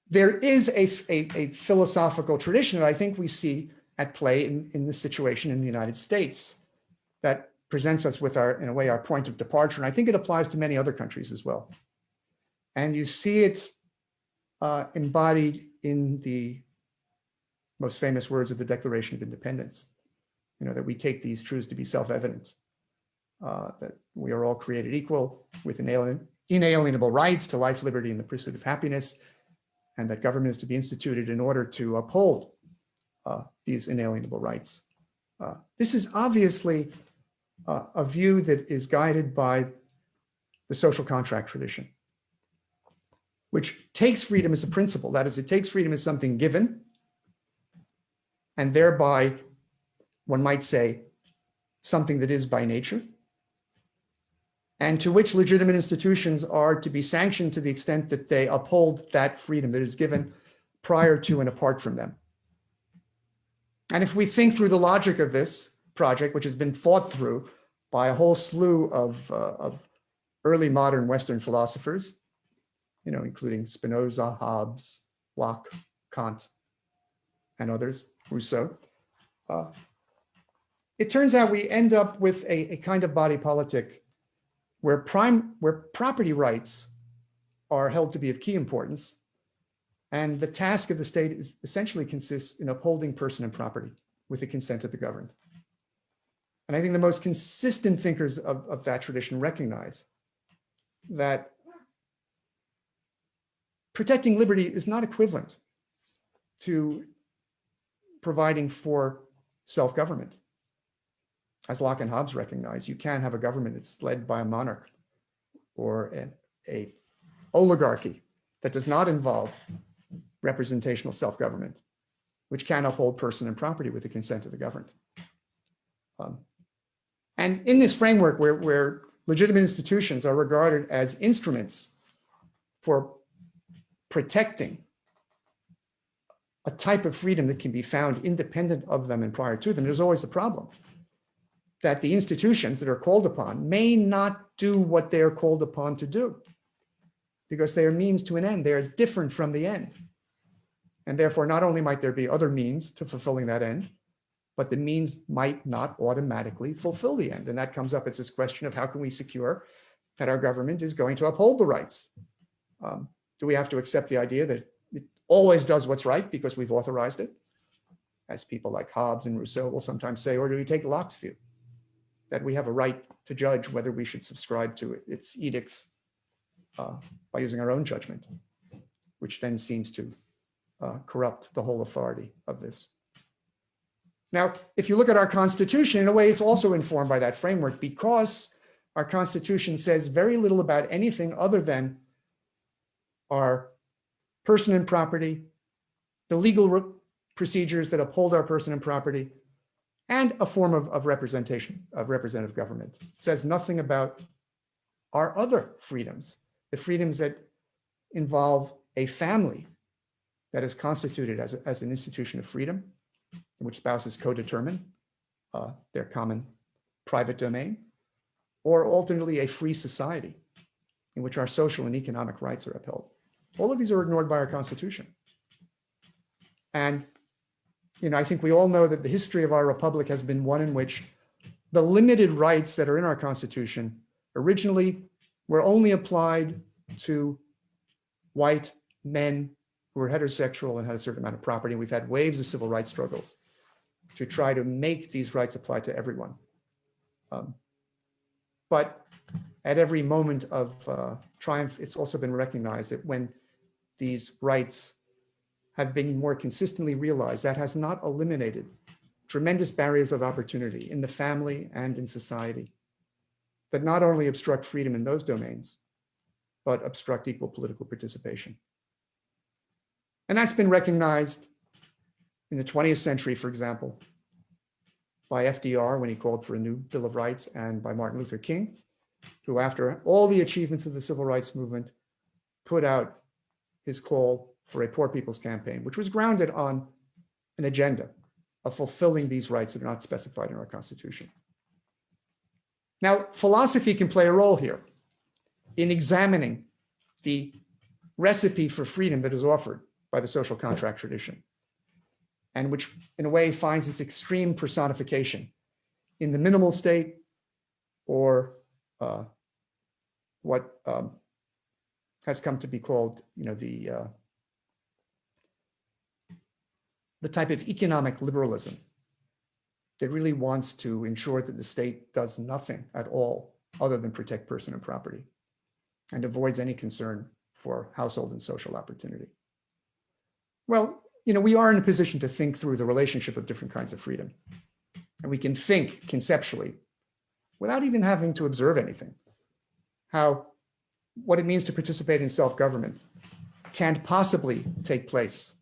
there is a philosophical tradition that I think we see at play in this situation in the United States that presents us with in a way, our point of departure. And I think it applies to many other countries as well. And you see it embodied in the most famous words of the Declaration of Independence, that we take these truths to be self-evident, that we are all created equal with inalienable rights to life, liberty, and the pursuit of happiness, and that government is to be instituted in order to uphold these inalienable rights. This is obviously a view that is guided by the social contract tradition, which takes freedom as a principle. That is, it takes freedom as something given, and thereby, one might say, something that is by nature, and to which legitimate institutions are to be sanctioned to the extent that they uphold that freedom that is given prior to and apart from them. And if we think through the logic of this project, which has been thought through by a whole slew of early modern Western philosophers, including Spinoza, Hobbes, Locke, Kant, and others, Rousseau, it turns out we end up with a kind of body politic where property rights are held to be of key importance, and the task of the state essentially consists in upholding person and property with the consent of the governed. And I think the most consistent thinkers of that tradition recognize that protecting liberty is not equivalent to providing for self-government. As Locke and Hobbes recognize, you can't have a government that's led by a monarch or an oligarchy that does not involve representational self-government, which can uphold person and property with the consent of the governed. And in this framework where legitimate institutions are regarded as instruments for protecting a type of freedom that can be found independent of them and prior to them, there's always a problem that the institutions that are called upon may not do what they are called upon to do because they are means to an end. They are different from the end. And therefore, not only might there be other means to fulfilling that end, but the means might not automatically fulfill the end. And that comes up as this question of how can we secure that our government is going to uphold the rights? Do we have to accept the idea that it always does what's right because we've authorized it, as people like Hobbes and Rousseau will sometimes say, or do we take Locke's view, that we have a right to judge whether we should subscribe to its edicts by using our own judgment, which then seems to corrupt the whole authority of this. Now, if you look at our Constitution, in a way, it's also informed by that framework because our Constitution says very little about anything other than our person and property, the legal procedures that uphold our person and property, and a form of representation, of representative government. It says nothing about our other freedoms, the freedoms that involve a family that is constituted as an institution of freedom, in which spouses co-determine their common private domain, or ultimately a free society in which our social and economic rights are upheld. All of these are ignored by our Constitution. And I think we all know that the history of our republic has been one in which the limited rights that are in our Constitution originally were only applied to white men who were heterosexual and had a certain amount of property. We've had waves of civil rights struggles to try to make these rights apply to everyone. But at every moment of triumph, it's also been recognized that when these rights have been more consistently realized, that has not eliminated tremendous barriers of opportunity in the family and in society that not only obstruct freedom in those domains, but obstruct equal political participation. And that's been recognized in the 20th century, for example, by FDR when he called for a new Bill of Rights, and by Martin Luther King, who after all the achievements of the civil rights movement, put out his call for a poor people's campaign, which was grounded on an agenda of fulfilling these rights that are not specified in our Constitution. Now, philosophy can play a role here in examining the recipe for freedom that is offered by the social contract tradition, and which in a way finds its extreme personification in the minimal state, or what has come to be called, the type of economic liberalism that really wants to ensure that the state does nothing at all other than protect person and property, and avoids any concern for household and social opportunity. Well, we are in a position to think through the relationship of different kinds of freedom. And we can think conceptually, without even having to observe anything, what it means to participate in self-government can't possibly take place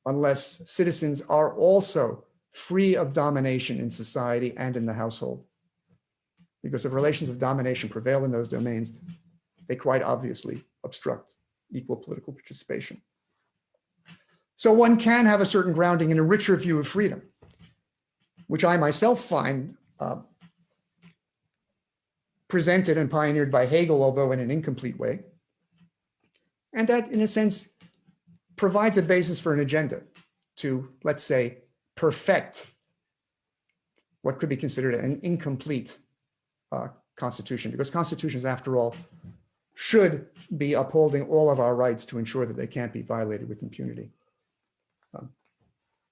unless citizens are also free of domination in society and in the household. Because if relations of domination prevail in those domains, they quite obviously obstruct equal political participation. So one can have a certain grounding in a richer view of freedom, which I myself find presented and pioneered by Hegel, although in an incomplete way. And that, in a sense, provides a basis for an agenda to, let's say, perfect what could be considered an incomplete constitution, because constitutions, after all, should be upholding all of our rights to ensure that they can't be violated with impunity.